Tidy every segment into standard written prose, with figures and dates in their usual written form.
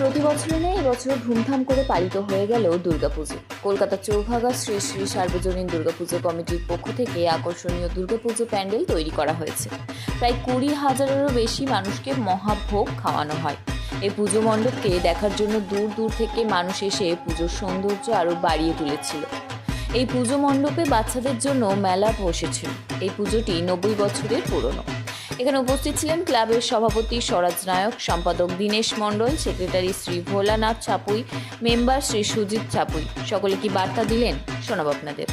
প্রতি বছরের ন্যায় এবছর ধুমধাম করে পালিত হয়ে গেল দুর্গাপুজো। কলকাতার চৌভাগা শ্রী শ্রী সার্বজনীন দুর্গাপুজো কমিটির পক্ষ থেকে আকর্ষণীয় দুর্গাপুজো প্যান্ডেল তৈরি করা হয়েছে। প্রায় 20,000-এরও বেশি মানুষকে মহাভোগ খাওয়ানো হয়। এই পুজো মণ্ডপকে দেখার জন্য দূর দূর থেকে মানুষ এসে পুজোর সৌন্দর্য আরও বাড়িয়ে তুলেছিল। এই পুজো মণ্ডপে বাচ্চাদের জন্য মেলা বসেছিল। এই পুজোটি 90 বছরের পুরনো। এখানে উপস্থিত ছিলেন ক্লাবের সভাপতি স্বরাজ নায়ক, সম্পাদক দীনেশ মণ্ডল, সেক্রেটারি শ্রী ভোলানাথ ছাপুই, মেম্বার শ্রী সুজিত ছাপুই। সকলে কি বার্তা দিলেন শোনাব আপনাদের।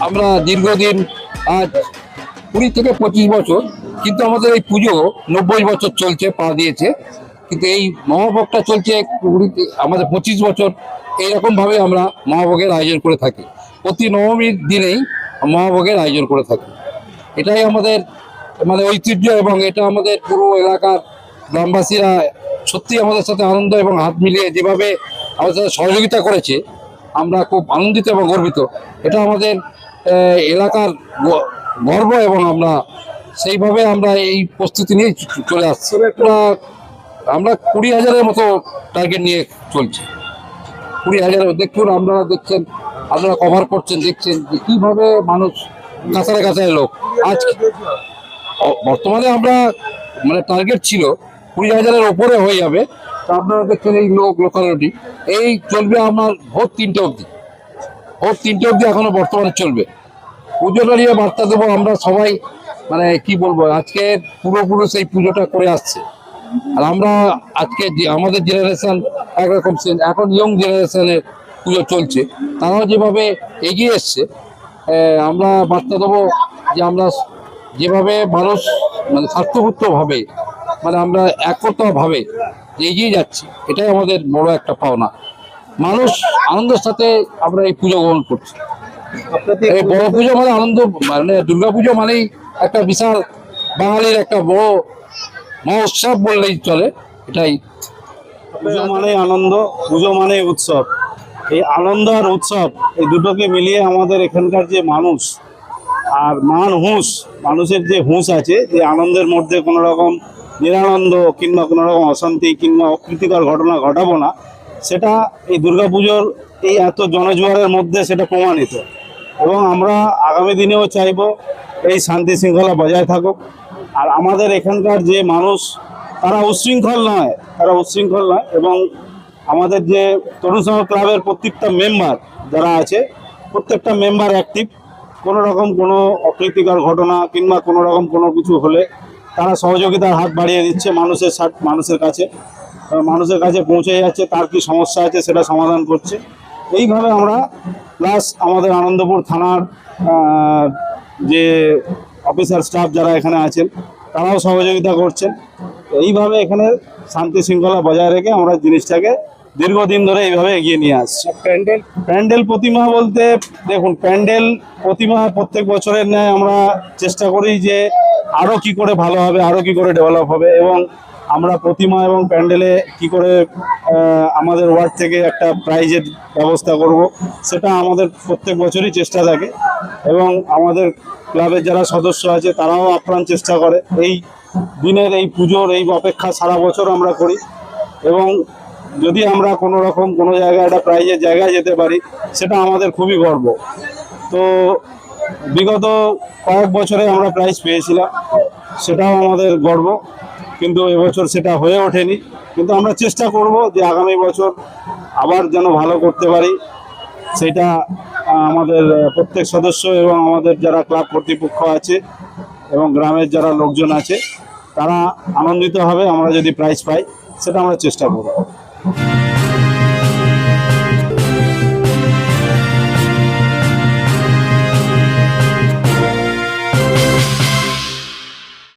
আমরা দীর্ঘদিন আজ 20 থেকে 25 বছর, কিন্তু আমাদের এই পুজো 90 বছর চলছে, পা দিয়েছে। কিন্তু এই মহাভোগটা চলছে আমাদের 25 বছর। এইরকম ভাবে আমরা মহাভোগের আয়োজন করে থাকি। প্রতি নবমীর দিনেই মহাভোগের আয়োজন করে থাকি। এটাই আমাদের ঐতিহ্য, এবং এটা আমাদের পুরো এলাকার গ্রামবাসীরা সত্যি আমাদের সাথে আনন্দ এবং হাত মিলিয়ে যেভাবে আমাদের সাথে সহযোগিতা করেছে, আমরা খুব আনন্দিত এবং গর্বিত। এটা আমাদের এলাকার গর্ব, এবং আমরা সেইভাবে আমরা এই প্রস্তুতি নিয়ে চলে আসছি। আমরা 20,000-এর মতো টার্গেট নিয়ে চলছি। 20,000 দেখুন, আপনারা দেখছেন, আপনারা কভার করছেন, দেখছেন যে কীভাবে মানুষ কাছাড়ে কাছাড়ে লোক। আজ বর্তমানে আমরা টার্গেট ছিল 20,000-এর ওপরে হয়ে যাবে। তা আপনারা দেখছেন এই লোকালিটি এই চলবে আমার ভোর 3টে অবধি। ভোর 3টে অবধি এখনো বর্তমানে চলবে। পুজোটা নিয়ে বার্তা দেবো আমরা সবাই, কি বলবো, আজকে পূর্বপুরুষ এই পুজোটা করে আসছে। আর আমরা আজকে আমাদের জেনারেশন একরকম, এখন ইয়ং জেনারেশনের পুজো চলছে, তারাও যেভাবে এগিয়ে এসছে, আমরা বার্তা দেবো যে আমরা যেভাবে মানুষ স্বার্থপূর্তভাবে আমরা একতাভাবে এগিয়ে যাচ্ছি, এটাই আমাদের বড় একটা পাওনা। মানুষ আনন্দের সাথে আমরা এই পুজো গ্রহণ করছি। এই বড় পুজো আনন্দ, দুর্গা পুজো মানেই একটা বিশাল বাঙালির একটা বড় মহোৎসব বললেই চলে। এটাই পুজো মানে আনন্দ, পুজো মানে উৎসব। এই আনন্দ আর উৎসব এই দুটোকে মিলিয়ে আমাদের এখানকার যে মানুষ আর মানুষের যে হুঁশ আছে, যে আনন্দের মধ্যে কোনো রকম নিরানন্দ কিংবা কোনো রকম অশান্তি কিংবা অপ্রীতিকর ঘটনা ঘটাবো না, সেটা এই দুর্গাপুজোর এই এত জনজোয়ারের মধ্যে সেটা প্রমাণিত। এবং আমরা আগামী দিনেও চাইব এই শান্তি শৃঙ্খলা বজায় থাকুক। আর আমাদের এখানকার যে মানুষ, তারা উচ্ছৃঙ্খল নয়। এবং আমাদের যে তরুণ সংঘ ক্লাবের প্রত্যেকটা মেম্বার যারা আছে, প্রত্যেকটা মেম্বার অ্যাক্টিভ। কোনো রকম কোনো অপ্রীতিকর ঘটনা কিংবা কোনো রকম কোনো কিছু হলে তারা সহযোগিতার হাত বাড়িয়ে দিচ্ছে মানুষের কাছে পৌঁছে যাচ্ছে, তার কি সমস্যা আছে সেটা সমাধান করছে। এইভাবে আমরা প্লাস আমাদের আনন্দপুর থানার যে অফিসার স্টাফ যারা এখানে আছেন, তারাও সহযোগিতা করছেন। এইভাবে এখানে শান্তি শৃঙ্খলা বজায় রেখে আমরা জিনিসটাকে দীর্ঘদিন ধরে এইভাবে এগিয়ে নিয়ে আসছি। প্যান্ডেল প্রতিমা বলতে, দেখুন, প্যান্ডেল প্রতিমা প্রত্যেক বছরের ন্যায় আমরা চেষ্টা করি যে আরও কি করে ভালো হবে, আরও কি করে ডেভেলপ হবে, এবং আমরা প্রতিমা এবং প্যান্ডেলে কি করে আমাদের ওয়ার্ড থেকে একটা প্রাইজের ব্যবস্থা করব, সেটা আমাদের প্রত্যেক বছরই চেষ্টা থাকে। এবং আমাদের ক্লাবের যারা সদস্য আছে তারাও আপ্রাণ চেষ্টা করে এই দিনের, এই পুজোর এই অপেক্ষা সারা বছর আমরা করি। এবং যদি আমরা কোনো রকম কোনো জায়গায় একটা প্রাইজের জায়গায় যেতে পারি, সেটা আমাদের খুবই গর্ব। তো বিগত কয়েক বছরে আমরা প্রাইজ পেয়েছিলাম, সেটাও আমাদের গর্ব, কিন্তু এবছর সেটা হয়ে ওঠেনি। কিন্তু আমরা চেষ্টা করব যে আগামী বছর আবার যেন ভালো করতে পারি। সেটা আমাদের প্রত্যেক সদস্য এবং আমাদের যারা ক্লাব কর্তৃপক্ষ আছে এবং গ্রামের যারা লোকজন আছে, তারা আনন্দিত হবে আমরা যদি প্রাইজ পাই, সেটা আমরা চেষ্টা করব।